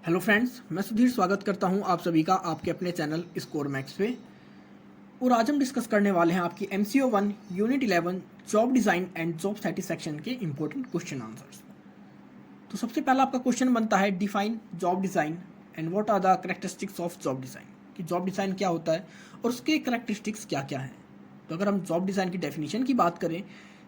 Hello friends, मैं सुधीर स्वागत करता हूं आप सभी का आपके अपने चैनल स्कोर मैक्स पे। और आज हम डिस्कस करने वाले हैं आपकी MCO 1 unit 11 job design and job satisfaction के इंपॉर्टेंट क्वेश्चन आंसर्स। तो सबसे पहला आपका क्वेश्चन बनता है define job design and what are the characteristics of job design, कि जॉब डिज़ाइन क्या होता है और उसके कैरेक्टरिस्टिक्स क्या क्या हैं। तो अगर हम जॉब डिज़ाइन की डेफिनेशन की बात करें,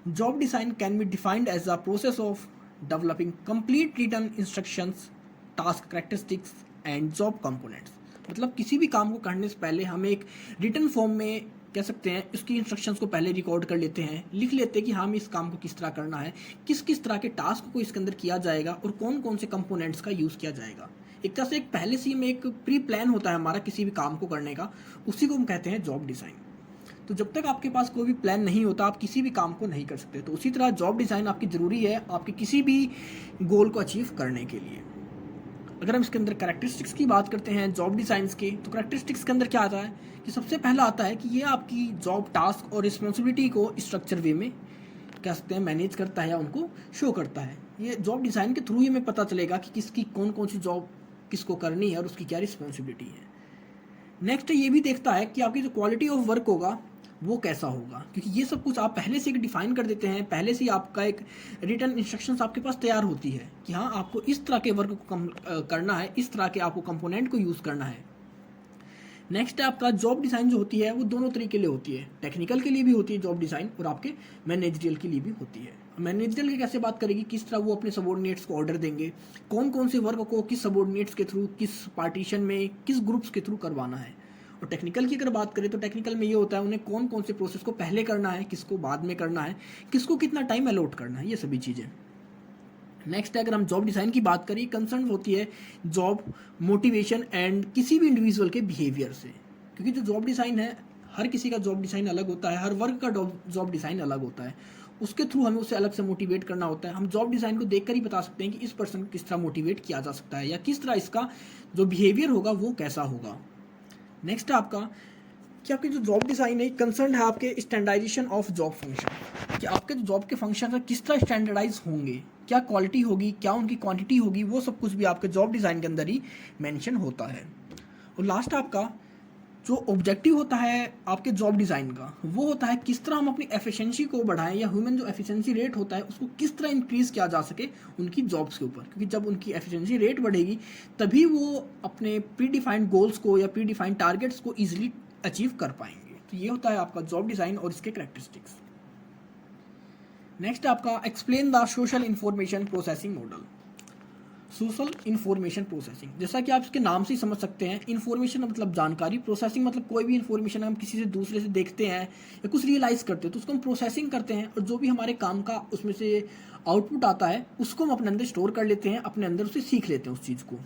job design can be defined as the process of developing complete written instructions, task characteristics and job components. मतलब किसी भी काम को करने से पहले हम एक रिटन फॉर्म में कह सकते हैं उसकी इंस्ट्रक्शंस को पहले रिकॉर्ड कर लेते हैं, लिख लेते हैं कि हम इस काम को किस तरह करना है, किस किस तरह के टास्क को इसके अंदर किया जाएगा और कौन कौन से कंपोनेंट्स का यूज़ किया जाएगा। एक तरह से एक पहले से ही में एक प्री प्लान होता है हमारा किसी भी काम को करने का, उसी को हम कहते हैं जॉब डिज़ाइन। तो जब तक आपके पास कोई भी प्लान नहीं होता आप किसी भी काम को नहीं कर सकते। तो उसी तरह जॉब डिज़ाइन आपकी ज़रूरी है आपके किसी भी गोल को अचीव करने के लिए। अगर हम इसके अंदर कैरेक्टरिस्टिक्स की बात करते हैं जॉब डिज़ाइंस के, तो कैरेक्टरिस्टिक्स के अंदर क्या आता है कि सबसे पहला आता है कि ये आपकी जॉब टास्क और रिस्पॉन्सिबिलिटी को स्ट्रक्चर वे में कह सकते हैं मैनेज करता है या उनको शो करता है। ये जॉब डिज़ाइन के थ्रू ही हमें पता चलेगा कि किसकी कौन कौन सी जॉब किसको करनी है और उसकी क्या रिस्पॉन्सिबिलिटी है। नेक्स्ट ये भी देखता है कि आपकी जो क्वालिटी ऑफ वर्क होगा वो कैसा होगा, क्योंकि ये सब कुछ आप पहले से डिफाइन कर देते हैं, पहले से ही आपका एक रिटर्न इंस्ट्रक्शंस आपके पास तैयार होती है कि हाँ आपको इस तरह के वर्क को करना है, इस तरह के आपको कंपोनेंट को यूज़ करना है। नेक्स्ट है आपका जॉब डिज़ाइन जो होती है वो दोनों तरीके के लिए होती है, टेक्निकल के लिए भी होती है जॉब डिज़ाइन और आपके मैनेजरियल के लिए भी होती है। मैनेजरियल की कैसे बात करेगी, किस तरह वो अपने सबॉर्डिनेट्स को ऑर्डर देंगे, कौन कौन से वर्क को किस सबॉर्डिनेट्स के थ्रू, किस पार्टीशन में, किस ग्रुप्स के थ्रू करवाना है। और टेक्निकल की अगर बात करें तो टेक्निकल में ये होता है उन्हें कौन कौन से प्रोसेस को पहले करना है, किसको बाद में करना है, किसको कितना टाइम अलॉट करना है, ये सभी चीज़ें। नेक्स्ट है अगर हम जॉब डिज़ाइन की बात करें, कंसर्न होती है जॉब मोटिवेशन एंड किसी भी इंडिविजुअल के बिहेवियर से, क्योंकि जो जॉब डिज़ाइन है हर किसी का जॉब डिज़ाइन अलग होता है, हर वर्क का जॉब डिज़ाइन अलग होता है, उसके थ्रू हमें उसे अलग से मोटिवेट करना होता है। हम जॉब डिज़ाइन को देखकर ही बता सकते हैं कि इस पर्सन को किस तरह मोटिवेट किया जा सकता है या किस तरह इसका जो बिहेवियर होगा वो कैसा होगा। नेक्स्ट है आपका कि आपकी जो जॉब डिज़ाइन है कंसर्न है आपके स्टैंडर्डाइजेशन ऑफ जॉब फंक्शन, कि आपके जो जॉब के फंक्शन है किस तरह स्टैंडर्डाइज होंगे, क्या क्वालिटी होगी, क्या उनकी क्वांटिटी होगी, वो सब कुछ भी आपके जॉब डिज़ाइन के अंदर ही मेंशन होता है। और लास्ट आपका जो ऑब्जेक्टिव होता है आपके जॉब डिज़ाइन का वो होता है किस तरह हम अपनी एफिशिएंसी को बढ़ाएं या ह्यूमन जो एफिशिएंसी रेट होता है उसको किस तरह इंक्रीज़ किया जा सके उनकी जॉब्स के ऊपर, क्योंकि जब उनकी एफिशिएंसी रेट बढ़ेगी तभी वो अपने प्री डिफाइंड गोल्स को या प्री डिफाइंड टारगेट्स को ईजिली अचीव कर पाएंगे। तो ये होता है आपका जॉब डिज़ाइन और इसके कैरेक्टरिस्टिक्स। नेक्स्ट आपका explain the social information processing model. Social information processing, जैसा कि आप इसके नाम से ही समझ सकते हैं, इन्फॉर्मेशन मतलब जानकारी, प्रोसेसिंग मतलब कोई भी इन्फॉर्मेशन हम किसी से दूसरे से देखते हैं या कुछ रियलाइज़ करते हैं तो उसको हम प्रोसेसिंग करते हैं और जो भी हमारे काम का उसमें से आउटपुट आता है उसको हम अपने अंदर स्टोर कर लेते हैं, अपने अंदर उसे सीख लेते हैं उस चीज़ को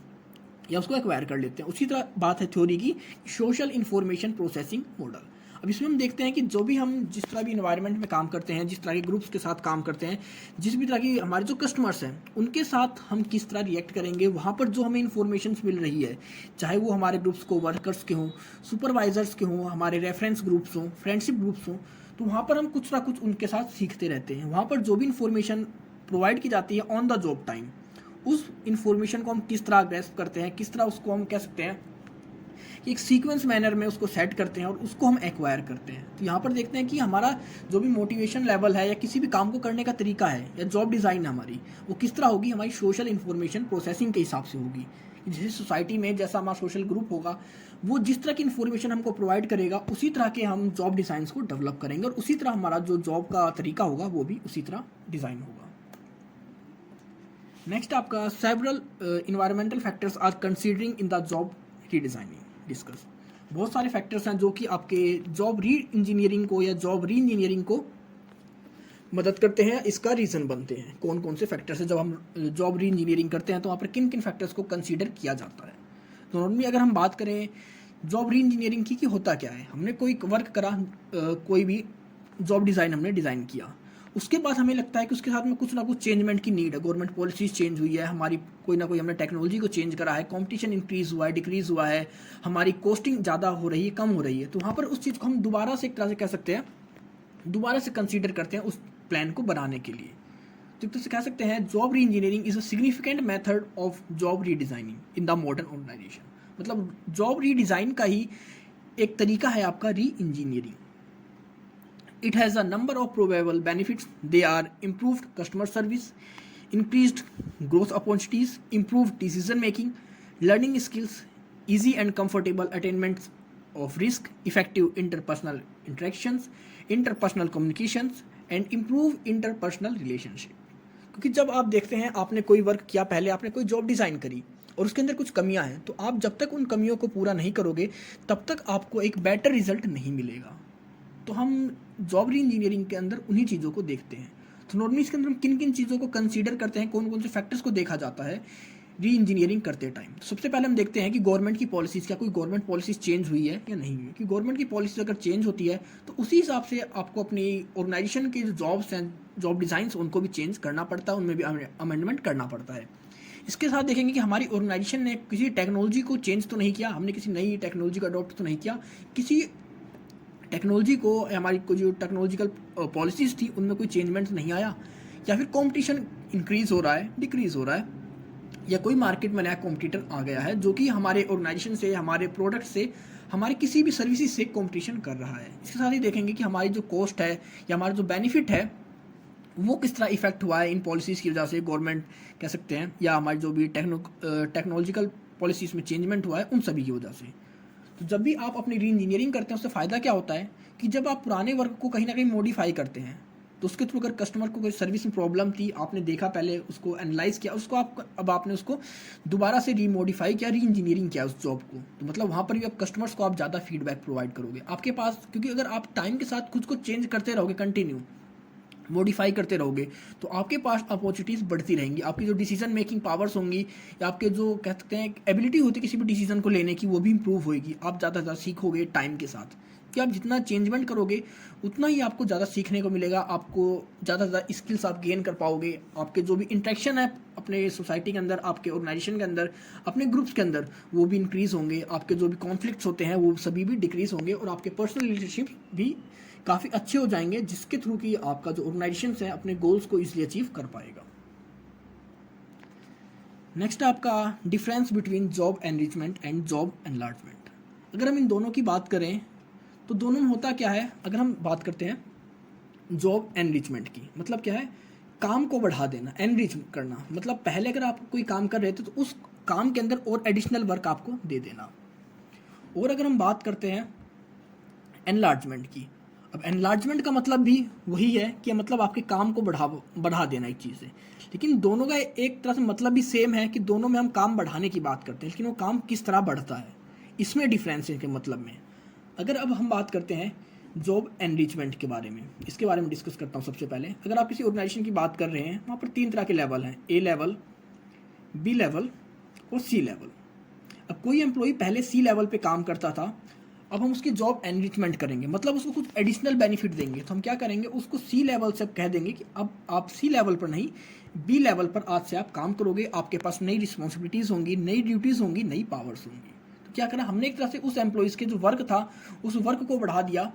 या उसको एक्वायर कर लेते हैं। उसी तरह बात है थ्योरी की, सोशल इन्फॉर्मेशन प्रोसेसिंग मॉडल। अब इसमें हम देखते हैं कि जो भी हम जिस तरह भी इन्वायरमेंट में काम करते हैं, जिस तरह के ग्रुप्स के साथ काम करते हैं, जिस भी तरह की हमारे जो कस्टमर्स हैं उनके साथ हम किस तरह रिएक्ट करेंगे, वहाँ पर जो हमें इन्फॉर्मेशन मिल रही है, चाहे वो हमारे ग्रुप्स को वर्कर्स के हों, सुपरवाइजर्स के हों, हमारे रेफरेंस ग्रुप्स हों, फ्रेंडशिप ग्रुप्स हों, तो वहाँ पर हम कुछ ना कुछ उनके साथ सीखते रहते हैं। वहाँ पर जो भी इन्फॉर्मेशन प्रोवाइड की जाती है ऑन द जॉब टाइम, उस इन्फॉर्मेशन को हम किस तरह ग्रैस्प करते हैं, किस तरह उसको हम कह सकते हैं कि एक सीक्वेंस मैनर में उसको सेट करते हैं और उसको हम एक्वायर करते हैं। तो यहाँ पर देखते हैं कि हमारा जो भी मोटिवेशन लेवल है या किसी भी काम को करने का तरीका है या जॉब डिज़ाइन हमारी वो किस तरह होगी, हमारी सोशल इन्फॉर्मेशन प्रोसेसिंग के जिस से होगी। जिस सोसाइटी में जैसा हमारा सोशल ग्रुप होगा वो जिस तरह की इन्फॉर्मेशन हमको प्रोवाइड करेगा उसी तरह के हम जॉब डिज़ाइंस को डेवलप करेंगे और उसी तरह हमारा जो जॉब का तरीका होगा वो भी उसी तरह डिज़ाइन होगा। नेक्स्ट आपका several environmental factors are considering in the job redesigning discuss. बहुत सारे फैक्टर्स हैं जो कि आपके जॉब री इंजीनियरिंग को या जॉब री इंजीनियरिंग को मदद करते हैं, इसका रीज़न बनते हैं। कौन कौन से फैक्टर्स हैं जब हम जॉब री इंजीनियरिंग करते हैं तो वहाँ पर किन किन फैक्टर्स को कंसीडर किया जाता है। तो नॉर्मली अगर हम बात करें जॉब री इंजीनियरिंग की कि होता क्या है, हमने कोई वर्क करा, कोई भी जॉब डिज़ाइन हमने डिज़ाइन किया, उसके बाद हमें लगता है कि उसके साथ में कुछ ना कुछ चेंजमेंट की नीड है, गवर्नमेंट पॉलिसीज चेंज हुई है, हमारी कोई ना कोई हमने टेक्नोलॉजी को चेंज करा है, कंपटीशन इंक्रीज़ हुआ है, डिक्रीज़ हुआ है, हमारी कॉस्टिंग ज़्यादा हो रही है, कम हो रही है। तो वहाँ पर उस चीज़ को हम दोबारा से एक तरह से कह सकते हैं दोबारा से कंसीडर करते हैं उस प्लान को बनाने के लिए। तो एक तरह से कह सकते हैं job reengineering is a significant method of job redesigning in the modern organisation. मतलब जॉब रीडिज़ाइन का ही एक तरीका है आपका reengineering. It has a number of probable benefits. They are improved customer service, increased growth opportunities, improved decision making, learning skills, easy and comfortable attainment of risk, effective interpersonal interactions, interpersonal communications, and improve interpersonal relationship. क्योंकि जब आप देखते हैं आपने कोई work किया, पहले आपने कोई जॉब डिज़ाइन करी और उसके अंदर कुछ कमियां हैं, तो आप जब तक उन कमियों को पूरा नहीं करोगे तब तक आपको एक बेटर रिजल्ट नहीं मिलेगा। तो हम जॉब री इंजीनियरिंग के अंदर उन्हीं चीज़ों को देखते हैं। तो नॉर्मली इसके अंदर हम किन किन चीज़ों को कंसीडर करते हैं, कौन कौन से फैक्टर्स को देखा जाता है री इंजीनियरिंग करते टाइम। तो सबसे पहले हम देखते हैं कि गवर्नमेंट की पॉलिसीज़, क्या कोई गवर्नमेंट पॉलिसीज़ चेंज हुई है या नहीं हुई। कि गवर्नमेंट की पॉलिसीज अगर चेंज होती है तो उसी हिसाब से आपको अपनी ऑर्गेनाइजेशन के जो जॉब्स हैं, जॉब डिज़ाइंस, उनको भी चेंज करना पड़ता है, उनमें भी अमेंडमेंट करना पड़ता है। इसके साथ देखेंगे कि हमारी ऑर्गेनाइजेशन ने किसी टेक्नोलॉजी को चेंज तो नहीं किया, हमने किसी नई टेक्नोलॉजी को अडॉप्ट तो नहीं किया, किसी टेक्नोलॉजी को, हमारी को जो टेक्नोलॉजिकल पॉलिसीज़ थी उनमें कोई चेंजमेंट नहीं आया, या फिर कंपटीशन इंक्रीज़ हो रहा है, डिक्रीज़ हो रहा है, या कोई मार्केट में नया कॉम्पिटिटर आ गया है जो कि हमारे ऑर्गेनाइजेशन से, हमारे प्रोडक्ट से, हमारे किसी भी सर्विसेज से कंपटीशन कर रहा है। इसके साथ ही देखेंगे कि हमारी जो कॉस्ट है या हमारा जो बेनिफिट है वो किस तरह इफेक्ट हुआ है इन पॉलिसीज़ की वजह से, गवर्नमेंट कह सकते हैं, या हमारी जो भी टेक्नोलॉजिकल पॉलिसीज़ में चेंजमेंट हुआ है उन सभी की वजह से। तो जब भी आप अपनी री इंजीनियरिंग करते हैं उससे फ़ायदा क्या होता है कि जब आप पुराने वर्क को कहीं ना कहीं मॉडिफाई करते हैं तो उसके थ्रू अगर कस्टमर को कोई सर्विस में प्रॉब्लम थी, आपने देखा पहले, उसको एनालाइज किया, उसको आप अब आपने उसको दोबारा से रीमोडिफाई किया, री इंजीनियरिंग किया उस जॉब को, तो मतलब वहाँ पर भी आप कस्टमर्स को आप ज़्यादा फीडबैक प्रोवाइड करोगे आपके पास। क्योंकि अगर आप टाइम के साथ खुद को चेंज करते रहोगे, कंटिन्यू मॉडिफाई करते रहोगे, तो आपके पास अपॉर्चुनिटीज़ बढ़ती रहेंगी, आपकी जो डिसीजन मेकिंग पावर्स होंगी या आपके जो कह सकते हैं एबिलिटी होती है किसी भी डिसीजन को लेने की, वो भी इंप्रूव होएगी। आप ज़्यादा ज़्यादा सीखोगे टाइम के साथ, कि आप जितना चेंजमेंट करोगे उतना ही आपको ज़्यादा सीखने को मिलेगा, आपको ज़्यादा ज़्यादा स्किल्स आप गेन कर पाओगे, आपके जो भी इंटरेक्शन है अपने सोसाइटी के अंदर, आपके ऑर्गेनाइजेशन के अंदर, अपने ग्रुप्स के अंदर, वो भी इंक्रीज़ होंगे, आपके जो भी कॉन्फ्लिक्ट्स होते हैं वो सभी भी डिक्रीज़ होंगे, और आपके पर्सनल रिलेशनशिप भी काफ़ी अच्छे हो जाएंगे, जिसके थ्रू कि आपका जो ऑर्गेनाइजेशन है अपने गोल्स को इजीली अचीव कर पाएगा। नेक्स्ट आपका difference between job enrichment and job enlargement. अगर हम इन दोनों की बात करें तो दोनों में होता क्या है। अगर हम बात करते हैं जॉब एनरिचमेंट की, मतलब क्या है, काम को बढ़ा देना, एनरिच करना, मतलब पहले अगर आप कोई काम कर रहे थे तो उस काम के अंदर और एडिशनल वर्क आपको दे देना। और अगर हम बात करते हैं एनलार्जमेंट की, अब एनलार्जमेंट का मतलब भी वही है कि मतलब आपके काम को बढ़ा देना एक चीज़ है, लेकिन दोनों का एक तरह से मतलब भी सेम है कि दोनों में हम काम बढ़ाने की बात करते हैं, लेकिन वो काम किस तरह बढ़ता है, इसमें डिफरेंस है के मतलब में। अगर अब हम बात करते हैं जॉब एनरिचमेंट के बारे में, इसके बारे में डिस्कस करता हूँ। सबसे पहले अगर आप किसी ऑर्गेनाइजेशन की बात कर रहे हैं, वहाँ पर 3 तरह के लेवल हैं, ए लेवल, बी लेवल और सी लेवल। अब कोई एम्प्लॉई पहले सी लेवल पे काम करता था, अब हम उसकी जॉब एनरिचमेंट करेंगे, मतलब उसको कुछ एडिशनल बेनिफिट देंगे। तो हम क्या करेंगे, उसको सी लेवल से कह देंगे कि अब आप सी लेवल पर नहीं, बी लेवल पर आज से आप काम करोगे, आपके पास नई रिस्पॉन्सिबिलिटीज़ होंगी, नई ड्यूटीज़ होंगी, नई पावर्स होंगी। तो क्या करा हमने, एक तरह से उस एम्प्लॉइज़ के जो वर्क था उस वर्क को बढ़ा दिया,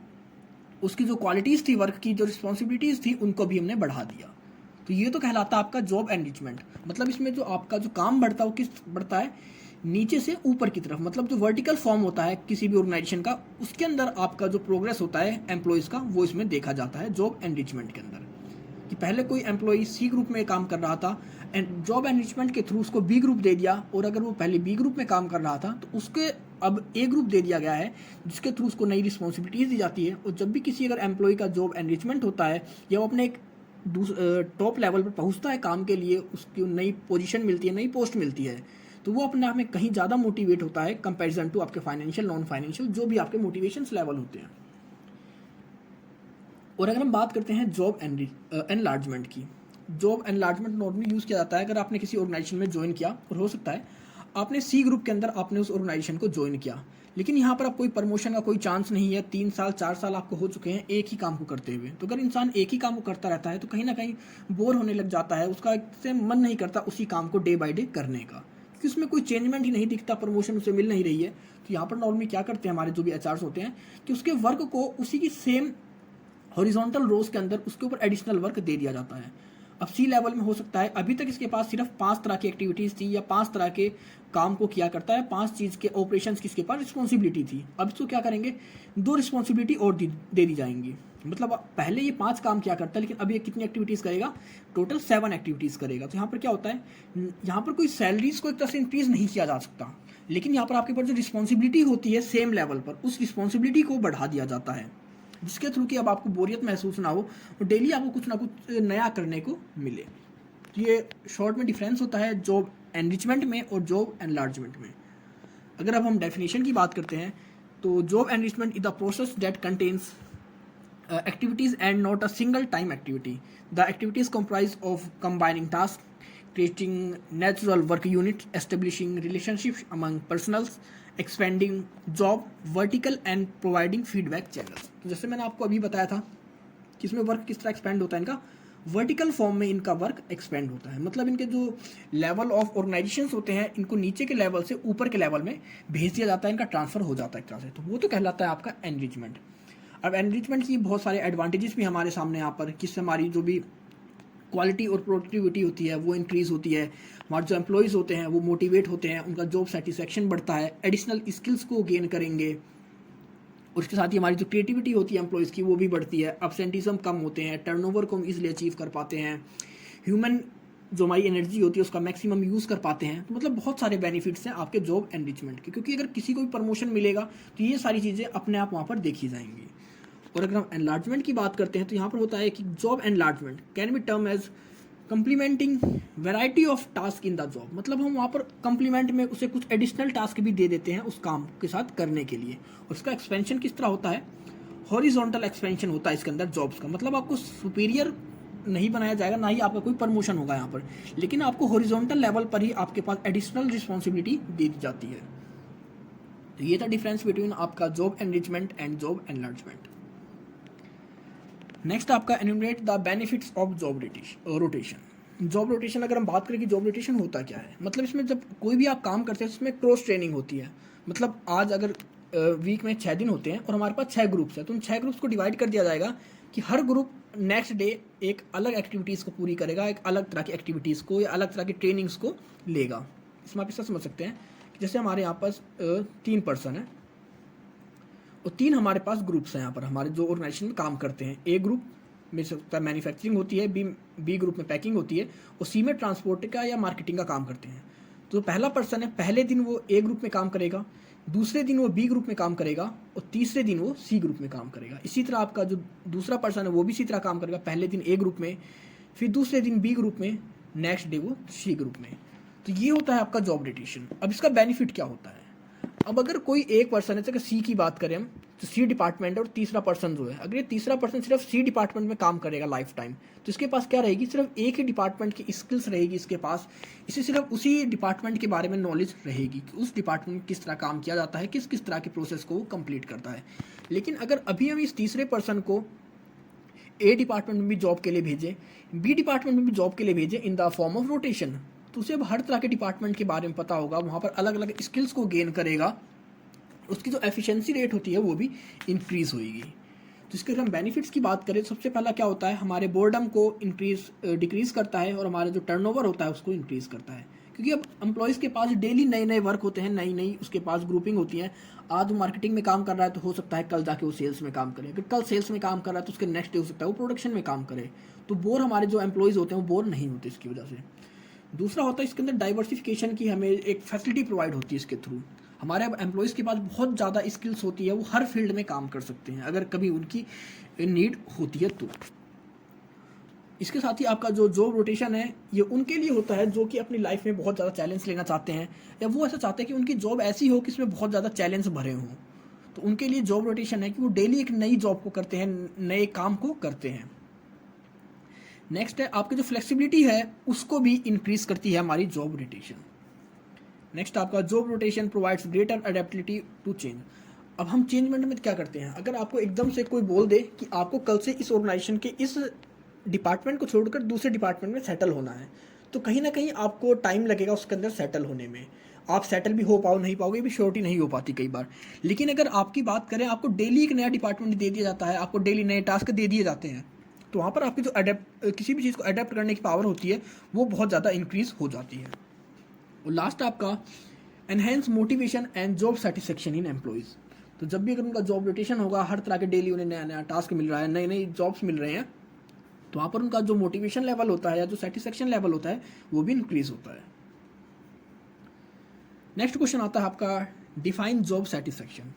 उसकी जो क्वालिटीज़ थी वर्क की, जो रिस्पॉन्सिबिलिटीज़ थी, उनको भी हमने बढ़ा दिया। तो ये तो कहलाता है आपका जॉब एनरिचमेंट। मतलब इसमें जो आपका जो काम बढ़ता है वो किस बढ़ता है, नीचे से ऊपर की तरफ, मतलब जो वर्टिकल फॉर्म होता है किसी भी ऑर्गेनाइजेशन का, उसके अंदर आपका जो प्रोग्रेस होता है एम्प्लॉइज़ का, वो इसमें देखा जाता है जॉब एनरिचमेंट के अंदर। कि पहले कोई एम्प्लॉई सी ग्रुप में काम कर रहा था एंड जॉब एनरिचमेंट के थ्रू उसको बी ग्रुप दे दिया, और अगर वो पहले बी ग्रुप में काम कर रहा था तो उसके अब ए ग्रुप दे दिया गया है, जिसके थ्रू उसको नई रिस्पॉन्सिबिलिटीज़ दी जाती है। और जब भी किसी अगर एम्प्लॉई का जॉब एनरिचमेंट होता है या वो अपने एक टॉप लेवल पर पहुंचता है काम के लिए, उसकी नई पोजीशन मिलती है, नई पोस्ट मिलती है, तो वो अपने आप में कहीं ज़्यादा मोटिवेट होता है कंपैरिजन टू आपके फाइनेंशियल, नॉन फाइनेंशियल, जो भी आपके मोटिवेशंस लेवल होते हैं। और अगर हम बात करते हैं जॉब एनलार्जमेंट की, जॉब एनलार्जमेंट नॉर्मली यूज़ किया जाता है अगर आपने किसी ऑर्गेनाइजेशन में ज्वाइन किया, और हो सकता है आपने सी ग्रुप के अंदर आपने उस ऑर्गेनाइजेशन को ज्वाइन किया, लेकिन यहाँ पर आप कोई प्रमोशन का कोई चांस नहीं है, 3 साल 4 साल आपको हो चुके हैं एक ही काम को करते हुए। तो अगर इंसान एक ही काम को करता रहता है तो कहीं ना कहीं बोर होने लग जाता है, उसका से मन नहीं करता उसी काम को डे बाई डे करने का, क्योंकि उसमें कोई चेंजमेंट ही नहीं दिखता, प्रमोशन उसे मिल नहीं रही है। तो यहाँ पर नॉर्मली क्या करते हैं हमारे जो भी एचआर्स होते हैं कि उसके वर्क को उसी की सेम हॉरिजॉन्टल रोज के अंदर उसके ऊपर एडिशनल वर्क दे दिया जाता है। अब सी लेवल में हो सकता है अभी तक इसके पास सिर्फ 5 तरह की एक्टिविटीज़ थी या 5 तरह के काम को किया करता है, 5 चीज़ के ऑपरेशंस की इसके पास रिस्पॉन्सिबिलिटी थी। अब इसको क्या करेंगे, 2 रिस्पॉन्सिबिलिटी और दे दी जाएंगी। मतलब पहले ये 5 काम किया करता है, लेकिन अब ये कितनी एक्टिविटीज़ करेगा, टोटल 7 एक्टिविटीज़ करेगा। तो यहाँ पर क्या होता है, यहाँ पर कोई सैलरीज को एक तरह से इंक्रीज़ नहीं किया जा सकता, लेकिन यहाँ पर आपके पास जो रिस्पॉन्सिबिलिटी होती है सेम लेवल पर, उस रिस्पॉन्सिबिलिटी को बढ़ा दिया जाता है, जिसके थ्रू कि अब आपको बोरियत महसूस ना हो और डेली आपको कुछ ना कुछ नया करने को मिले। तो ये शॉर्ट में डिफरेंस होता है जॉब एनरिचमेंट में और जॉब एनलार्जमेंट में। अगर अब हम डेफिनेशन की बात करते हैं तो job enrichment is the process that contains activities and not a single time activity. The activities comprise of combining tasks, creating natural work units, establishing relationships among personals, expanding job vertical and providing feedback channels. तो जैसे मैंने आपको अभी बताया था कि इसमें work किस तरह एक्सपेंड होता है, इनका वर्टिकल फॉर्म में इनका वर्क एक्सपेंड होता है। मतलब इनके जो लेवल ऑफ ऑर्गेनाइजेशंस होते हैं, इनको नीचे के लेवल से ऊपर के लेवल में भेज दिया जाता है, इनका ट्रांसफर हो जाता है एक तरह से। तो वो तो कहलाता है आपका एनरिचमेंट। अब एनरिचमेंट की बहुत सारे एडवांटेजेस भी हमारे सामने यहाँ पर, किससे हमारी जो भी क्वालिटी और प्रोडक्टिविटी होती है वो इंक्रीज़ होती है, हमारे जो एम्प्लॉयज़ होते हैं वो मोटिवेट होते हैं, उनका जॉब सेटिस्फेक्शन बढ़ता है, एडिशनल स्किल्स को गेन करेंगे, और उसके साथ ही हमारी जो क्रिएटिविटी होती है एम्प्लॉयज़ की वो भी बढ़ती है, अब्सेंटिज्म कम होते हैं, टर्नओवर को हम ईजिली अचीव कर पाते हैं, ह्यूमन जो हमारी एनर्जी होती है उसका मैक्सिमम यूज़ कर पाते हैं। तो मतलब बहुत सारे बेनिफिट्स हैं आपके जॉब एनरिचमेंट के, क्योंकि अगर किसी को भी प्रमोशन मिलेगा तो ये सारी चीज़ें अपने आप वहाँ पर देखी जाएंगी। और अगर हम एनलार्जमेंट की बात करते हैं तो यहाँ पर होता है कि job enlargement can be term as complementing variety of task in the job. मतलब हम वहाँ पर कंप्लीमेंट में उसे कुछ एडिशनल टास्क भी दे देते हैं उस काम के साथ करने के लिए। और उसका एक्सपेंशन किस तरह होता है, हॉरिजॉन्टल एक्सपेंशन होता है इसके अंदर जॉब्स का। मतलब आपको सुपीरियर नहीं बनाया जाएगा, ना ही आपका कोई प्रमोशन होगा यहाँ पर, लेकिन आपको हॉरिजॉन्टल लेवल पर ही आपके पास एडिशनल रिस्पॉन्सिबिलिटी दे दी जाती है। तो ये था डिफरेंस बिटवीन आपका job enrichment and job enlargement. Next आपका enumerate the benefits of job rotation. Job rotation अगर हम बात करें कि जॉब रोटेशन होता क्या है, मतलब इसमें जब कोई भी आप काम करते हैं इसमें क्रॉस ट्रेनिंग होती है। मतलब आज अगर वीक में 6 दिन होते हैं और हमारे पास 6 ग्रुप्स हैं, तो उन 6 ग्रुप्स को डिवाइड कर दिया जाएगा कि हर ग्रुप नेक्स्ट डे एक अलग एक्टिविटीज़ को पूरी करेगा, एक अलग तरह की एक्टिविटीज़ को या अलग तरह की ट्रेनिंग्स को लेगा। इसमें आप इसका समझ सकते हैं कि जैसे हमारे यहाँ पास 3 पर्सन हैं और 3 हमारे पास ग्रुप्स हैं यहाँ पर हमारे जो ऑर्गेनाइजेशन में काम करते हैं। ए ग्रुप में मैन्युफैक्चरिंग होती है, बी ग्रुप में पैकिंग होती है, और सी में ट्रांसपोर्ट का या मार्केटिंग का काम करते हैं। तो पहला पर्सन है, पहले दिन वो ए ग्रुप में काम करेगा, दूसरे दिन वो बी ग्रुप में काम करेगा और तीसरे दिन वो सी ग्रुप में काम करेगा। इसी तरह आपका जो दूसरा पर्सन है वो भी इसी तरह काम करेगा, पहले दिन ए ग्रुप में, फिर दूसरे दिन बी ग्रुप में, नेक्स्ट डे वो सी ग्रुप में। तो ये होता है आपका जॉब रोटेशन। अब इसका बेनिफिट क्या होता है, अब अगर कोई एक पर्सन है, जैसे सी की बात करें हम तो सी डिपार्टमेंट और तीसरा पर्सन जो है, अगर ये तीसरा पर्सन सिर्फ सी डिपार्टमेंट में काम करेगा लाइफ टाइम, तो इसके पास क्या रहेगी, सिर्फ एक ही डिपार्टमेंट की स्किल्स रहेगी इसके पास, इसे सिर्फ उसी डिपार्टमेंट के बारे में नॉलेज रहेगी कि उस डिपार्टमेंट में किस तरह काम किया जाता है, किस किस तरह के प्रोसेस को कंप्लीट करता है। लेकिन अगर अभी हम इस तीसरे पर्सन को ए डिपार्टमेंट में भी जॉब के लिए भेजें, बी डिपार्टमेंट में भी जॉब के लिए भेजें in the form of rotation, तो उसे अब हर तरह के डिपार्टमेंट के बारे में पता होगा, वहाँ पर अलग अलग स्किल्स को गेन करेगा, उसकी जो एफिशिएंसी रेट होती है वो भी इंक्रीज़ होगी। तो इसके अगर हम बेनिफिट्स की बात करें, सबसे पहला क्या होता है, हमारे बोर्डम को डिक्रीज़ करता है और हमारा जो टर्नओवर होता है उसको इंक्रीज़ करता है। क्योंकि अब एम्प्लॉयज़ के पास डेली नए नए वर्क होते हैं, नई नई उसके पास ग्रुपिंग होती है। आज वो मार्केटिंग में काम कर रहा है तो हो सकता है कल जाके वो सेल्स में काम करे, अगर कल सेल्स में काम कर रहा है तो उसके नेक्स्ट डे हो सकता है वो प्रोडक्शन में काम करे। तो बोर हमारे जो एम्प्लॉयज़ होते हैं वो बोर नहीं होते इसकी वजह से। दूसरा होता है इसके अंदर डाइवर्सिफिकेशन की हमें एक फैसिलिटी प्रोवाइड होती है इसके थ्रू। हमारे अब एम्प्लॉयज़ के पास बहुत ज़्यादा स्किल्स होती है, वो हर फील्ड में काम कर सकते हैं अगर कभी उनकी नीड होती है तो। इसके साथ ही आपका जो जॉब रोटेशन है ये उनके लिए होता है जो कि अपनी लाइफ में बहुत ज़्यादा चैलेंज लेना चाहते हैं, या वो ऐसा चाहते हैं कि उनकी जॉब ऐसी हो कि इसमें बहुत ज़्यादा चैलेंज भरे हों। तो उनके लिए जॉब रोटेशन है कि वो डेली एक नई जॉब को करते हैं, नए काम को करते हैं। नेक्स्ट है आपकी जो फ्लेक्सिबिलिटी है उसको भी इंक्रीज़ करती है हमारी जॉब रोटेशन। नेक्स्ट आपका job rotation provides greater adaptability to change. अब हम चेंजमेंट में क्या करते हैं, अगर आपको एकदम से कोई बोल दे कि आपको कल से इस ऑर्गेनाइजेशन के इस डिपार्टमेंट को छोड़कर दूसरे डिपार्टमेंट में सेटल होना है, तो कहीं ना कहीं आपको टाइम लगेगा उसके अंदर सेटल होने में। आप सेटल भी हो पाओ नहीं पाओगे, भी श्योरिटी नहीं हो पाती कई बार। लेकिन अगर आपकी बात करें, आपको डेली एक नया डिपार्टमेंट दे दिया जाता है, आपको डेली नए टास्क दे दिए जाते हैं, तो वहाँ पर आपकी जो किसी भी चीज़ को अडेप्ट करने की पावर होती है वो बहुत ज़्यादा इंक्रीज़ हो जाती है। और लास्ट आपका enhance motivation and job satisfaction in employees. तो जब भी अगर उनका जॉब रोटेशन होगा, हर तरह के डेली उन्हें नया नया टास्क मिल रहा है, नई नई जॉब्स मिल रहे हैं, तो वहाँ पर उनका जो मोटिवेशन लेवल होता है या जो सेटिस्फेक्शन लेवल होता है वो भी इंक्रीज होता है। नेक्स्ट क्वेश्चन आता है आपका define job satisfaction,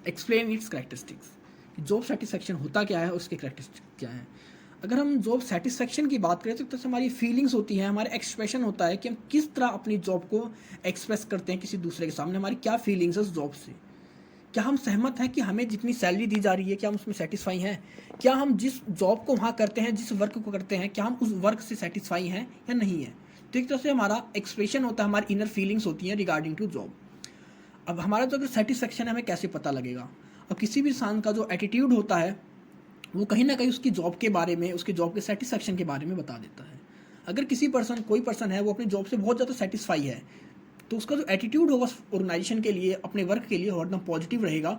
explain it's characteristics. Job satisfaction होता क्या है, उसके कैरेक्टरिस्टिक क्या है। अगर हम जॉब सेटिस्फेक्शन की बात करें तो एक तरह से हमारी फीलिंग्स होती हैं, हमारे एक्सप्रेशन होता है कि हम किस तरह अपनी जॉब को एक्सप्रेस करते हैं किसी दूसरे के सामने, हमारी क्या फीलिंग्स है उस जॉब से। क्या हम सहमत हैं कि हमें जितनी सैलरी दी जा रही है क्या हम उसमें सेटिस्फाई हैं, क्या हम जिस जॉब को वहाँ करते हैं, जिस वर्क को करते हैं, क्या हम उस वर्क से सेटिस्फाई हैं या नहीं है। तो एक तरह से हमारा एक्सप्रेशन होता है, हमारी इनर फीलिंग्स होती हैं रिगार्डिंग टू जॉब। अब हमारा जो अगर सेटिस्फेक्शन है हमें कैसे पता लगेगा। अब किसी भी इंसान का जो एटीट्यूड होता है वो कहीं ना कहीं उसकी जॉब के बारे में, उसकी जॉब के सेटिस्फेक्शन के बारे में बता देता है। अगर कोई पर्सन है वो अपनी जॉब से बहुत ज़्यादा सेटिस्फाई है तो उसका जो एटीट्यूड होगा ऑर्गेनाइजेशन के लिए, अपने वर्क के लिए हरदम पॉजिटिव रहेगा,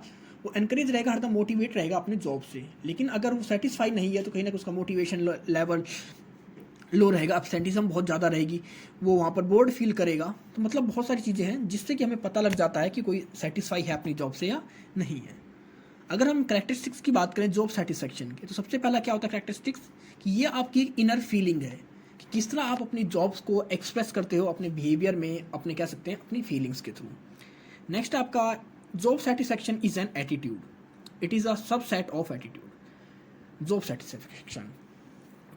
वो एनकरेज रहेगा, हरदम मोटिवेट रहेगा अपने जॉब से। लेकिन अगर वो सेटिस्फाई नहीं है तो कहीं ना कहीं उसका मोटिवेशन लेवल लो रहेगा, एब्सेंटिज्म बहुत ज़्यादा रहेगी, वो वहाँ पर बोर्ड फील करेगा। तो मतलब बहुत सारी चीज़ें हैं जिससे कि हमें पता लग जाता है कि कोई सेटिस्फाई है अपनी जॉब से या नहीं है। अगर हम कैरेक्टरिस्टिक्स की बात करें जॉब सेटिस्फेक्शन की, तो सबसे पहला क्या होता है कैरेक्टरिस्टिक्स, कि ये आपकी एक इनर फीलिंग है कि किस तरह आप अपनी जॉब्स को एक्सप्रेस करते हो अपने बिहेवियर में, अपने कह सकते हैं अपनी फीलिंग्स के थ्रू। नेक्स्ट आपका job satisfaction is an attitude, it is a subset of attitude. Job satisfaction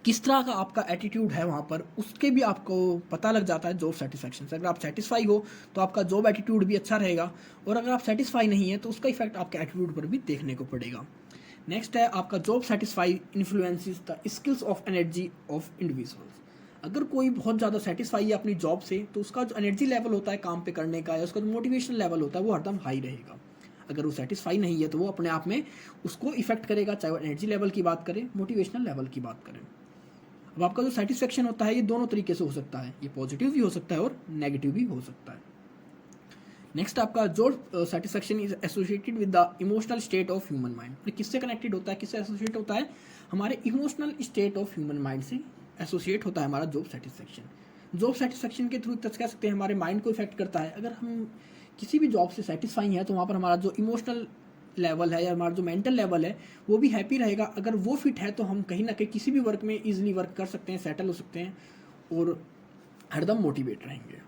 किस तरह का आपका एटीट्यूड है वहाँ पर, उसके भी आपको पता लग जाता है जॉब सेटिस्फेक्शन से। अगर आप सेटिस्फाई हो तो आपका जॉब एटीट्यूड भी अच्छा रहेगा, और अगर आप सेटिस्फाई नहीं है तो उसका इफेक्ट आपके एटीट्यूड पर भी देखने को पड़ेगा। नेक्स्ट है आपका job satisfy influences the skills of energy of individuals. अगर कोई बहुत ज़्यादा सेटिस्फाई है अपनी जॉब से तो उसका जो एनर्जी लेवल होता है काम पे करने का, या उसका जो मोटिवेशन लेवल होता है वो हरदम हाई रहेगा। अगर वो सेटिस्फाई नहीं है तो वो अपने आप में उसको इफेक्ट करेगा, चाहे वो एनर्जी लेवल की बात करें, मोटिवेशनल लेवल की बात करें। अब आपका जो सेटिस्फेक्शन होता है ये दोनों तरीके से हो सकता है, ये पॉजिटिव भी हो सकता है और नेगेटिव भी हो सकता है। नेक्स्ट आपका job satisfaction is associated with the emotional state of human mind. किससे कनेक्टेड होता है, किससे एसोसिएट होता है, हमारे emotional state of human mind से एसोसिएट होता है हमारा जॉब सेटिस्फेक्शन। जॉब सेटिस्फेक्शन के थ्रू कह सकते हैं हमारे माइंड को इफेक्ट करता है। अगर हम किसी भी जॉब से सेटिस्फाई हैं तो वहाँ पर हमारा जो इमोशनल लेवल है या हमारा जो मेंटल लेवल है वो भी हैप्पी रहेगा। अगर वो फिट है तो हम कहीं ना कहीं किसी भी वर्क में इजीली वर्क कर सकते हैं, सेटल हो सकते हैं और हरदम मोटिवेट रहेंगे।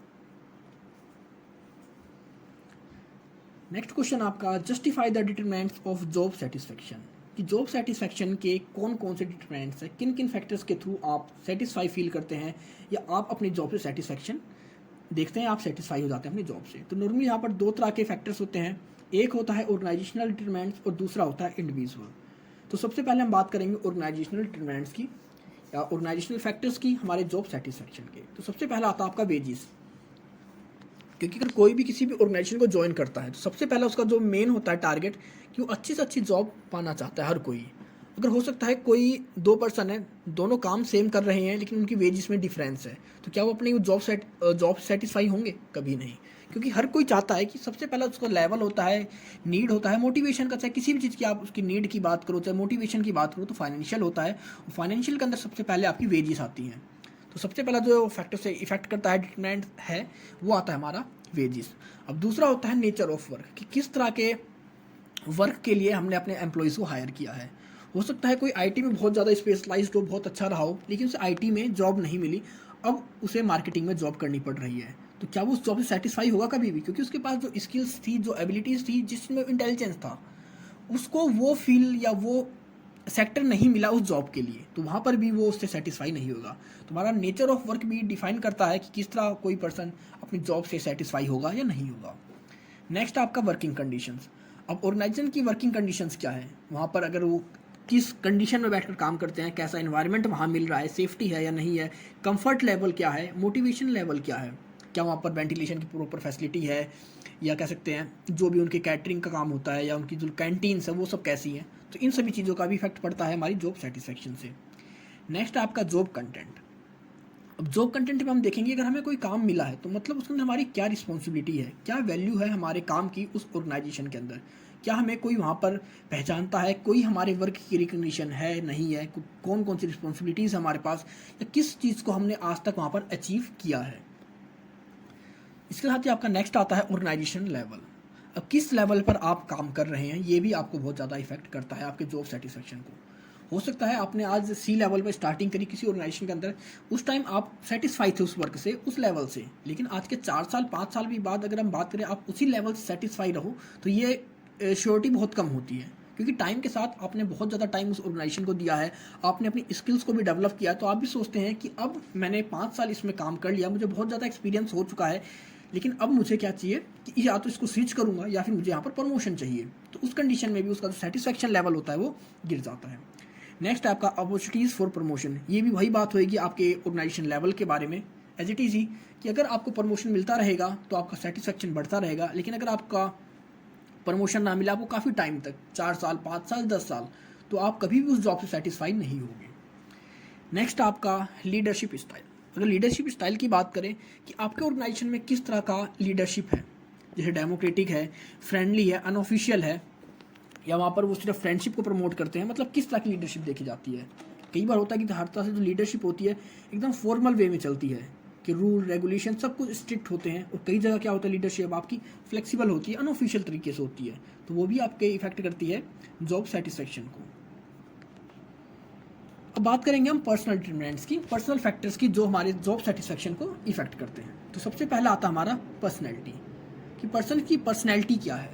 नेक्स्ट क्वेश्चन आपका justify the determinants of job satisfaction, कि जॉब सेटिस्फेक्शन के कौन कौन से डिटरमिनेंट्स हैं, किन किन फैक्टर्स के थ्रू आप सेटिस्फाई फील करते हैं या आप अपनी जॉब से सेटिस्फेक्शन देखते हैं, आप सेटिस्फाई हो जाते हैं अपनी जॉब से। तो नॉर्मली यहाँ पर दो तरह के फैक्टर्स होते हैं, एक होता है ऑर्गेनाइजेशनल डिटरमिनेंट्स और दूसरा होता है इंडिविजुअल। तो सबसे पहले हम बात करेंगे ऑर्गेनाइजेशनल डिटरमिनेंट्स की या ऑर्गेनाइजेशनल फैक्टर्स की हमारे जॉब सेटिस्फेक्शन के। तो सबसे पहला आता है आपका वेजेस, क्योंकि अगर कोई भी किसी भी ऑर्गेनाइजेशन को ज्वाइन करता है तो सबसे पहला उसका जो मेन होता है टारगेट कि वो अच्छी से अच्छी जॉब पाना चाहता है हर कोई। अगर हो सकता है कोई दो पर्सन है, दोनों काम सेम कर रहे हैं लेकिन उनकी वेजेस में डिफरेंस है, तो क्या वो अपनी जॉब सेटिस्फाई होंगे? कभी नहीं, क्योंकि हर कोई चाहता है कि सबसे पहला उसका लेवल होता है, नीड होता है मोटिवेशन का। चाहे किसी भी चीज़ की आप उसकी नीड की बात करो, चाहे मोटिवेशन की बात करो, तो फाइनेंशियल होता है। फाइनेंशियल के अंदर सबसे पहले आपकी वेजेस आती हैं। तो सबसे पहला जो फैक्टर से इफेक्ट करता है, डिटरमिनेंट है, वो आता है हमारा वेजेस। अब दूसरा होता है नेचर ऑफ वर्क, कि किस तरह के वर्क के लिए हमने अपने एम्प्लॉयज़ को हायर किया है। हो सकता है कोई आईटी में बहुत ज़्यादा स्पेशलाइज्ड हो, बहुत अच्छा रहा हो, लेकिन उसे आईटी में जॉब नहीं मिली, अब उसे मार्केटिंग में जॉब करनी पड़ रही है। तो क्या वो उस जॉब से सेटिस्फाई होगा? कभी भी, क्योंकि उसके पास जो स्किल्स थी, जो एबिलिटीज़ थी, जिस चीज़ में इंटेलिजेंस था, उसको वो फील या वो सेक्टर नहीं मिला उस जॉब के लिए, तो वहाँ पर भी वो उससे सेटिस्फाई नहीं होगा। तो हमारा नेचर ऑफ वर्क भी डिफाइन करता है कि किस तरह कोई पर्सन अपनी जॉब से सेटिस्फाई होगा या नहीं होगा। नेक्स्ट आपका वर्किंग कंडीशंस। अब ऑर्गेनाइजेशन की वर्किंग कंडीशंस क्या है, वहाँ पर अगर वो किस कंडीशन में बैठकर काम करते हैं, कैसा एनवायरनमेंट वहाँ मिल रहा है, सेफ्टी है या नहीं है, कंफर्ट लेवल क्या है, मोटिवेशन लेवल क्या है, क्या वहाँ पर वेंटिलेशन की प्रॉपर फैसिलिटी है, या कह सकते हैं जो भी उनके कैटरिंग का काम होता है या उनकी जो कैंटीन्स है वो सब कैसी हैं। तो इन सभी चीज़ों का भी इफेक्ट पड़ता है हमारी जॉब सेटिस्फेक्शन से। नेक्स्ट आपका जॉब कंटेंट। अब जॉब कंटेंट में हम देखेंगे अगर हमें कोई काम मिला है तो मतलब उसके अंदर हमारी क्या रिस्पॉन्सिबिलिटी है, क्या वैल्यू है हमारे काम की उस ऑर्गेनाइजेशन के अंदर, क्या हमें कोई वहाँ पर पहचानता है, कोई हमारे वर्क की रिकग्निशन है नहीं है, कौन कौन सी रिस्पॉन्सिबिलिटीज़ हमारे पास, या किस चीज़ को हमने आज तक वहाँ पर अचीव किया है। इसके साथ ही आपका नेक्स्ट आता है ऑर्गेनाइजेशन लेवल। अब किस लेवल पर आप काम कर रहे हैं ये भी आपको बहुत ज़्यादा इफेक्ट करता है आपके जॉब सेटिस्फेक्शन को। हो सकता है आपने आज सी लेवल पर स्टार्टिंग करी किसी ऑर्गेनाइजेशन के अंदर, उस टाइम आप सेटिस्फाई थे उस वर्क से, उस लेवल से, लेकिन आज के 4 साल 5 साल भी बाद अगर हम बात करें आप उसी लेवल से सेटिस्फाई रहो तो ये श्योरिटी बहुत कम होती है, क्योंकि टाइम के साथ आपने बहुत ज़्यादा टाइम उस ऑर्गेनाइजेशन को दिया है, आपने अपनी स्किल्स को भी डेवलप किया है, तो आप भी सोचते हैं कि अब मैंने 5 साल इसमें काम कर लिया, मुझे बहुत ज़्यादा एक्सपीरियंस हो चुका है, लेकिन अब मुझे क्या चाहिए कि या तो इसको स्विच करूँगा या फिर मुझे यहाँ पर प्रमोशन चाहिए। तो उस कंडीशन में भी उसका जो सेटिस्फेक्शन लेवल होता है वो गिर जाता है। नेक्स्ट आपका अपॉर्चुनिटीज़ फॉर प्रमोशन। ये भी वही बात होएगी आपके ऑर्गेनाइजेशन लेवल के बारे में एज इट इज़ ही, कि अगर आपको प्रमोशन मिलता रहेगा तो आपका सेटिस्फेक्शन बढ़ता रहेगा, लेकिन अगर आपका प्रमोशन ना मिला आपको काफ़ी टाइम तक, 4 साल 5 साल 10 साल, तो आप कभी भी उस जॉब से सेटिस्फाई नहीं होगे। नेक्स्ट आपका लीडरशिप स्टाइल। अगर लीडरशिप स्टाइल की बात करें कि आपके ऑर्गेनाइजेशन में किस तरह का लीडरशिप है, जैसे डेमोक्रेटिक है, फ्रेंडली है, अनऑफिशियल है, या वहाँ पर वो सिर्फ फ्रेंडशिप को प्रमोट करते हैं, मतलब किस तरह की लीडरशिप देखी जाती है। कई बार होता है कि हर तरह से जो लीडरशिप होती है एकदम फॉर्मल वे में चलती है कि रूल रेगुलेशन सब कुछ स्ट्रिक्ट होते हैं, और कई जगह क्या होता है लीडरशिप आपकी फ्लेक्सिबल होती है, अनऑफिशियल तरीके से होती है, तो वो भी आपके इफेक्ट करती है जॉब सेटिस्फेक्शन को। अब बात करेंगे हम पर्सनल डिटरमिनेंट्स की, पर्सनल फैक्टर्स की जो हमारे जॉब सेटिस्फेक्शन को इफेक्ट करते हैं। तो सबसे पहला आता है हमारा पर्सनैलिटी, कि पर्सन की पर्सनैलिटी क्या है,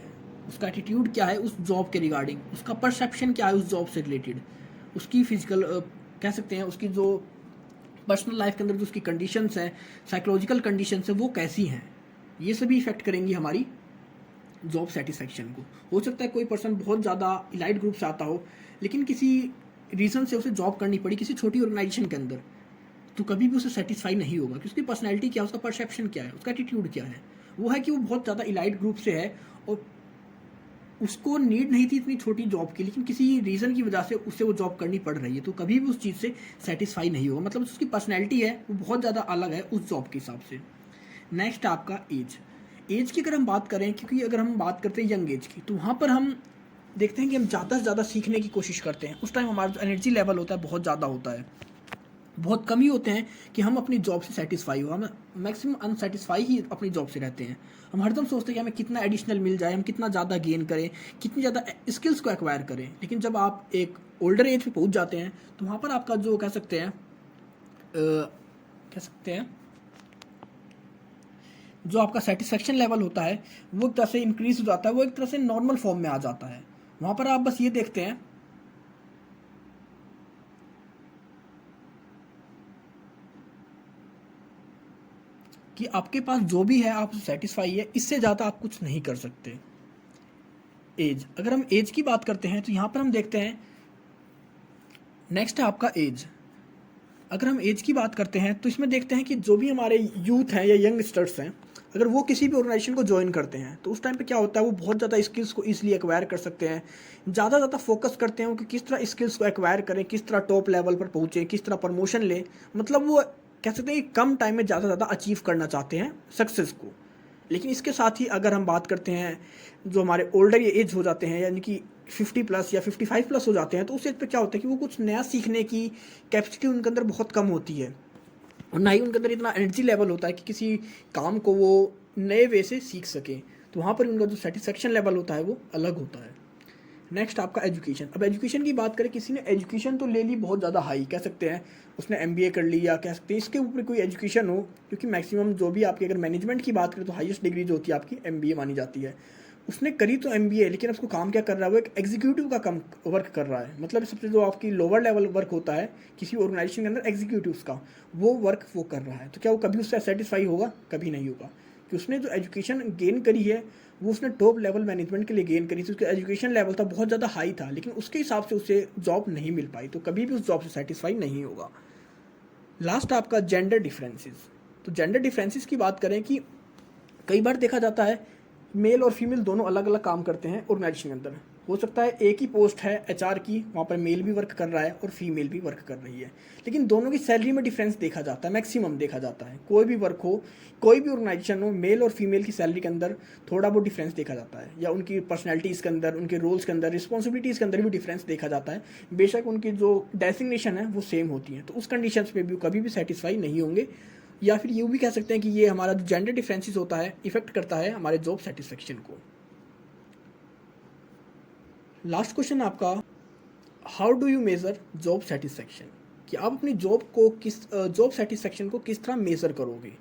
उसका एटीट्यूड क्या है उस जॉब के रिगार्डिंग, उसका परसेप्शन क्या है उस जॉब से रिलेटेड, उसकी फिजिकल कह सकते हैं उसकी जो पर्सनल लाइफ के अंदर जो उसकी कंडीशंस हैं, साइकोलॉजिकल कंडीशंस है वो कैसी हैं, ये सभी इफेक्ट करेंगी हमारी जॉब सेटिस्फेक्शन को। हो सकता है कोई पर्सन बहुत ज़्यादा इलाइट ग्रुप से आता हो, लेकिन किसी रीज़न से उसे जॉब करनी पड़ी किसी छोटी ऑर्गेनाइजेशन के अंदर, तो कभी भी उसे सेटिस्फाई नहीं होगा, क्योंकि उसकी पर्सनैलिटी क्या है, उसका परसेप्शन क्या है, उसका एटीट्यूड क्या है। वो है कि वो बहुत ज़्यादा इलाइट ग्रुप से है और उसको नीड नहीं थी इतनी छोटी जॉब की, लेकिन किसी रीज़न की वजह से उससे वो जॉब करनी पड़ रही है, तो कभी भी उस चीज़ से सेटिस्फाई नहीं होगा, मतलब उसकी पर्सनैलिटी है वो बहुत ज़्यादा अलग है उस जॉब के हिसाब से। नेक्स्ट आपका एज। एज की अगर हम बात करें, क्योंकि अगर हम बात करते हैं यंग एज की, तो वहाँ पर हम देखते हैं कि हम ज़्यादा से ज़्यादा सीखने की कोशिश करते हैं, उस टाइम हमारा जो एनर्जी लेवल होता है बहुत ज़्यादा होता है, बहुत कम ही होते हैं कि हम अपनी जॉब से सेटिस्फाई हो, हम मैक्सिमम अनसेटिस्फाई ही अपनी जॉब से रहते हैं। हम हरदम सोचते हैं कि हमें कितना एडिशनल मिल जाए, हम कितना ज़्यादा गेन करें, कितनी ज़्यादा स्किल्स को एक्वायर करें, लेकिन जब आप एक ओल्डर एज पे पहुंच जाते हैं तो वहाँ पर आपका जो कह सकते हैं जो आपका सेटिस्फेक्शन लेवल होता है वो एक तरह से इंक्रीज हो जाता है, वो एक तरह से नॉर्मल फॉर्म में आ जाता है। वहाँ पर आप बस ये देखते हैं कि आपके पास जो भी है आप सेटिस्फाई है, इससे ज़्यादा आप कुछ नहीं कर सकते। एज, अगर हम एज की बात करते हैं तो यहाँ पर हम देखते हैं नेक्स्ट है आपका एज। अगर हम एज की बात करते हैं तो इसमें देखते हैं कि जो भी हमारे यूथ हैं या यंगस्टर्स हैं, अगर वो किसी भी ऑर्गेनाइजेशन को ज्वाइन करते हैं तो उस टाइम पे क्या होता है वो बहुत ज़्यादा स्किल्स को ईजिली एक्वायर कर सकते हैं, ज़्यादा फोकस करते हैं कि किस तरह स्किल्स को एक्वायर करें, किस तरह टॉप लेवल पर पहुँचें, किस तरह प्रमोशन लें, मतलब वो कह सकते हैं कि कम टाइम में ज़्यादा अचीव करना चाहते हैं सक्सेस को। लेकिन इसके साथ ही अगर हम बात करते हैं जो हमारे ओल्डर एज हो जाते हैं, यानी कि 50+ या 55+ हो जाते हैं, तो उस एज पे क्या होता है कि वो कुछ नया सीखने की कैपेसिटी उनके अंदर बहुत कम होती है, और ना ही उनके अंदर इतना एनर्जी लेवल होता है कि किसी काम को वो नए वे से सीख सकें, तो वहाँ पर उनका जो सेटिस्फेक्शन लेवल होता है वो अलग होता है। नेक्स्ट आपका एजुकेशन। अब एजुकेशन की बात करें, किसी ने एजुकेशन तो ले ली बहुत ज़्यादा हाई, कह सकते हैं उसने MBA कर ली, या कह सकते हैं इसके ऊपर कोई एजुकेशन हो, क्योंकि मैक्सिमम जो भी आपकी अगर मैनेजमेंट की बात करें तो हाईएस्ट डिग्री जो होती है आपकी MBA मानी जाती है। उसने करी तो MBA, लेकिन उसको काम क्या कर रहा है, वो एक एग्जीक्यूटिव का काम वर्क कर रहा है, मतलब सबसे जो आपकी लोअर लेवल वर्क होता है किसी ऑर्गेनाइजेशन के अंदर एग्जीक्यूटिव्स का, वो वर्क वो कर रहा है। तो क्या वो कभी उससे सेटिस्फाई होगा? कभी नहीं होगा, कि उसने जो एजुकेशन गेन करी है वो उसने टॉप लेवल मैनेजमेंट के लिए गेन करी थी, उसका एजुकेशन लेवल था बहुत ज़्यादा हाई था, लेकिन उसके हिसाब से उसे जॉब नहीं मिल पाई, तो कभी भी उस जॉब से सेटिस्फाई नहीं होगा। लास्ट आपका जेंडर डिफरेंसेस। तो जेंडर डिफरेंसेस की बात करें कि कई बार देखा जाता है मेल और फीमेल दोनों अलग अलग काम करते हैं ऑर्गेनाइजेशन के अंदर। हो सकता है एक ही पोस्ट है एचआर की, वहाँ पर मेल भी वर्क कर रहा है और फीमेल भी वर्क कर रही है, लेकिन दोनों की सैलरी में डिफरेंस देखा जाता है, मैक्सिमम देखा जाता है। कोई भी वर्क हो, कोई भी ऑर्गेनाइजेशन हो, मेल और फीमेल की सैलरी के अंदर थोड़ा बहुत डिफरेंस देखा जाता है, या उनकी पर्सनैलिटीज़ के अंदर, उनके रोल्स के अंदर, रिस्पॉन्सिबिलिटीज़ के अंदर भी डिफरेंस देखा जाता है। बेशक उनकी जो डेजिग्नेशन है वो सेम होती है, तो उस कंडीशन में भी कभी भी सेटिस्फाई नहीं होंगे। या फिर ये भी कह सकते हैं कि ये हमारा जो जेंडर डिफरेंसेस होता है इफेक्ट करता है हमारे जॉब सेटिस्फेक्शन को। लास्ट क्वेश्चन आपका, how do you measure job satisfaction, कि आप अपनी जॉब सेटिस्फेक्शन को किस तरह मेज़र करोगे।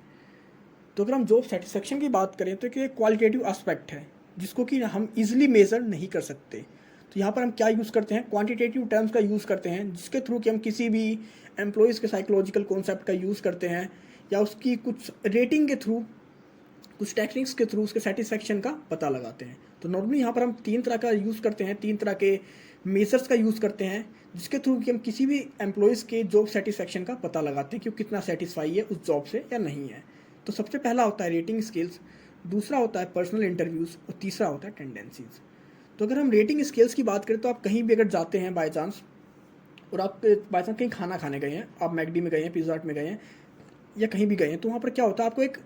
तो अगर हम जॉब सेटिस्फेक्शन की बात करें तो एक क्वालिटेटिव एस्पेक्ट है जिसको कि हम इजीली मेज़र नहीं कर सकते। तो यहाँ पर हम क्या यूज़ करते हैं, क्वांटिटेटिव टर्म्स का यूज़ करते हैं, जिसके थ्रू कि हम किसी भी एम्प्लॉयज़ के साइकोलॉजिकल कॉन्सेप्ट का यूज़ करते हैं, या उसकी कुछ रेटिंग के थ्रू, कुछ टेक्निक्स के थ्रू उसके सेटिस्फेक्शन का पता लगाते हैं। तो नॉर्मली यहाँ पर हम 3 तरह का यूज़ करते हैं, 3 तरह के मेजर्स का यूज़ करते हैं, जिसके थ्रू कि हम किसी भी एम्प्लॉयज़ के जॉब सेटिस्फेक्शन का पता लगाते हैं कि वो कितना सेटिस्फाई है उस जॉब से या नहीं है। तो सबसे पहला होता है रेटिंग स्किल्स, दूसरा होता है पर्सनल इंटरव्यूज़ और तीसरा होता है टेंडेंसीज़। तो अगर हम रेटिंग स्किल्स की बात करें तो आप कहीं भी अगर जाते हैं बाई चांस, और आप बाई चांस कहीं खाना खाने गए हैं, आप मैकडी में गए हैं, पिज़्ज़ा हट में गए हैं, या कहीं भी गए हैं, तो वहाँ पर क्या होता है, आपको एक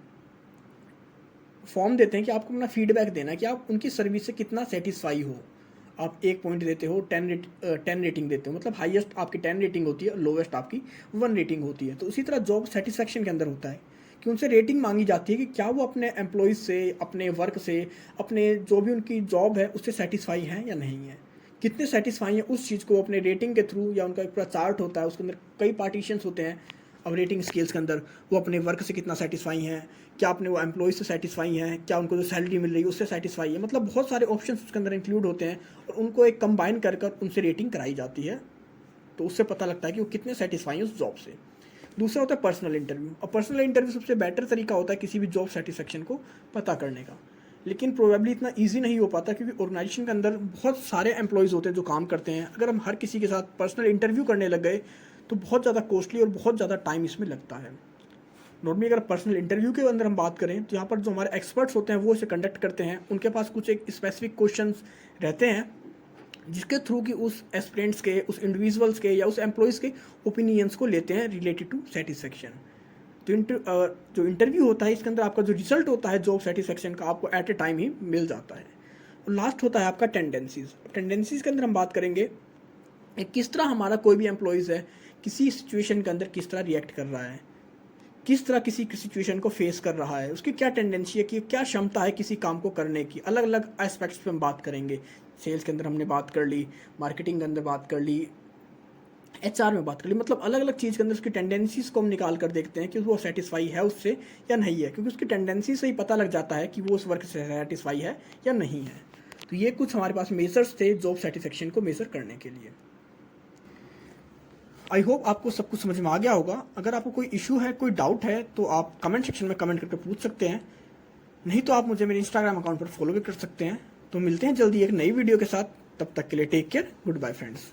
फॉर्म देते हैं कि आपको अपना फीडबैक देना है कि आप उनकी सर्विस से कितना सेटिस्फाई हो। आप 1 पॉइंट देते हो, 10 रेटिंग देते हो, मतलब हाईएस्ट आपकी 10 रेटिंग होती है, लोवेस्ट आपकी 1 रेटिंग होती है। तो उसी तरह जॉब सेटिस्फेक्शन के अंदर होता है कि उनसे रेटिंग मांगी जाती है कि क्या वो अपने एम्प्लॉयज़ से, अपने वर्क से, अपने जो भी उनकी जॉब है उससे सेटिस्फाई हैं या नहीं है, कितने सेटिस्फाई हैं उस चीज़ को अपने रेटिंग के थ्रू, या उनका एक पूरा चार्ट होता है, उसके अंदर कई पार्टीशंस होते हैं। अब रेटिंग स्केल्स के अंदर वो अपने वर्क से कितना सेटिस्फाई हैं, क्या अपने वो एम्प्लॉयज़ से सेटिस्फाई हैं, क्या उनको जो सैलरी मिल रही है उससे सेटिस्फाई है, मतलब बहुत सारे ऑप्शंस उसके अंदर इंक्लूड होते हैं, और उनको एक कंबाइन कर उनसे रेटिंग कराई जाती है। तो उससे पता लगता है कि वो कितने सेटिस्फाई हैं उस जॉब से। दूसरा होता है पर्सनल इंटरव्यू। और पर्सनल इंटरव्यू सबसे बेटर तरीका होता है किसी भी जॉब सेटिस्फेक्शन को पता करने का, लेकिन प्रोबेबली इतना ईजी नहीं हो पाता, क्योंकि ऑर्गेनाइजेशन के अंदर बहुत सारे एम्प्लॉयज़ होते हैं जो काम करते हैं। अगर हम हर किसी के साथ पर्सनल इंटरव्यू करने लग गए तो बहुत ज़्यादा कॉस्टली और बहुत ज़्यादा टाइम इसमें लगता है। नॉर्मली अगर पर्सनल इंटरव्यू के अंदर हम बात करें तो यहाँ पर जो हमारे एक्सपर्ट्स होते हैं वो इसे कंडक्ट करते हैं। उनके पास कुछ एक स्पेसिफिक क्वेश्चंस रहते हैं जिसके थ्रू कि उस एस्पिरेंट्स के, उस इंडिविजुअल्स के या उस एम्प्लॉयज़ के ओपिनियंस को लेते हैं रिलेटेड टू सेटिस्फेक्शन। तो जो इंटरव्यू होता है इसके अंदर आपका जो रिजल्ट होता है जॉब सेटिस्फेक्शन का आपको एट ए टाइम ही मिल जाता है। और लास्ट होता है आपका टेंडेंसीज़। टेंडेंसीज़ के अंदर हम बात करेंगे किस तरह हमारा कोई भी एम्प्लॉयज़ है किसी सिचुएशन के अंदर किस तरह रिएक्ट कर रहा है, किस तरह किसी सिचुएशन को फेस कर रहा है, उसकी क्या टेंडेंसी है, कि क्या क्षमता है किसी काम को करने की। अलग अलग एस्पेक्ट्स पे हम बात करेंगे। सेल्स के अंदर हमने बात कर ली, मार्केटिंग के अंदर बात कर ली, एचआर में बात कर ली, मतलब अलग अलग चीज़ के अंदर उसकी टेंडेंसीज़ को हम निकाल कर देखते हैं कि वो सेटिस्फाई है उससे या नहीं है, क्योंकि उसकी टेंडेंसी से ही पता लग जाता है कि वो उस वर्क से सेटिस्फाई है या नहीं है। तो ये कुछ हमारे पास मेजर्स थे जॉब सेटिस्फेक्शन को मेजर करने के लिए। आई होप आपको सब कुछ समझ में आ गया होगा। अगर आपको कोई इशू है, कोई डाउट है, तो आप कमेंट सेक्शन में कमेंट करके पूछ सकते हैं, नहीं तो आप मुझे मेरे इंस्टाग्राम अकाउंट पर फॉलो भी कर सकते हैं। तो मिलते हैं जल्दी एक नई वीडियो के साथ, तब तक के लिए take care, goodbye friends.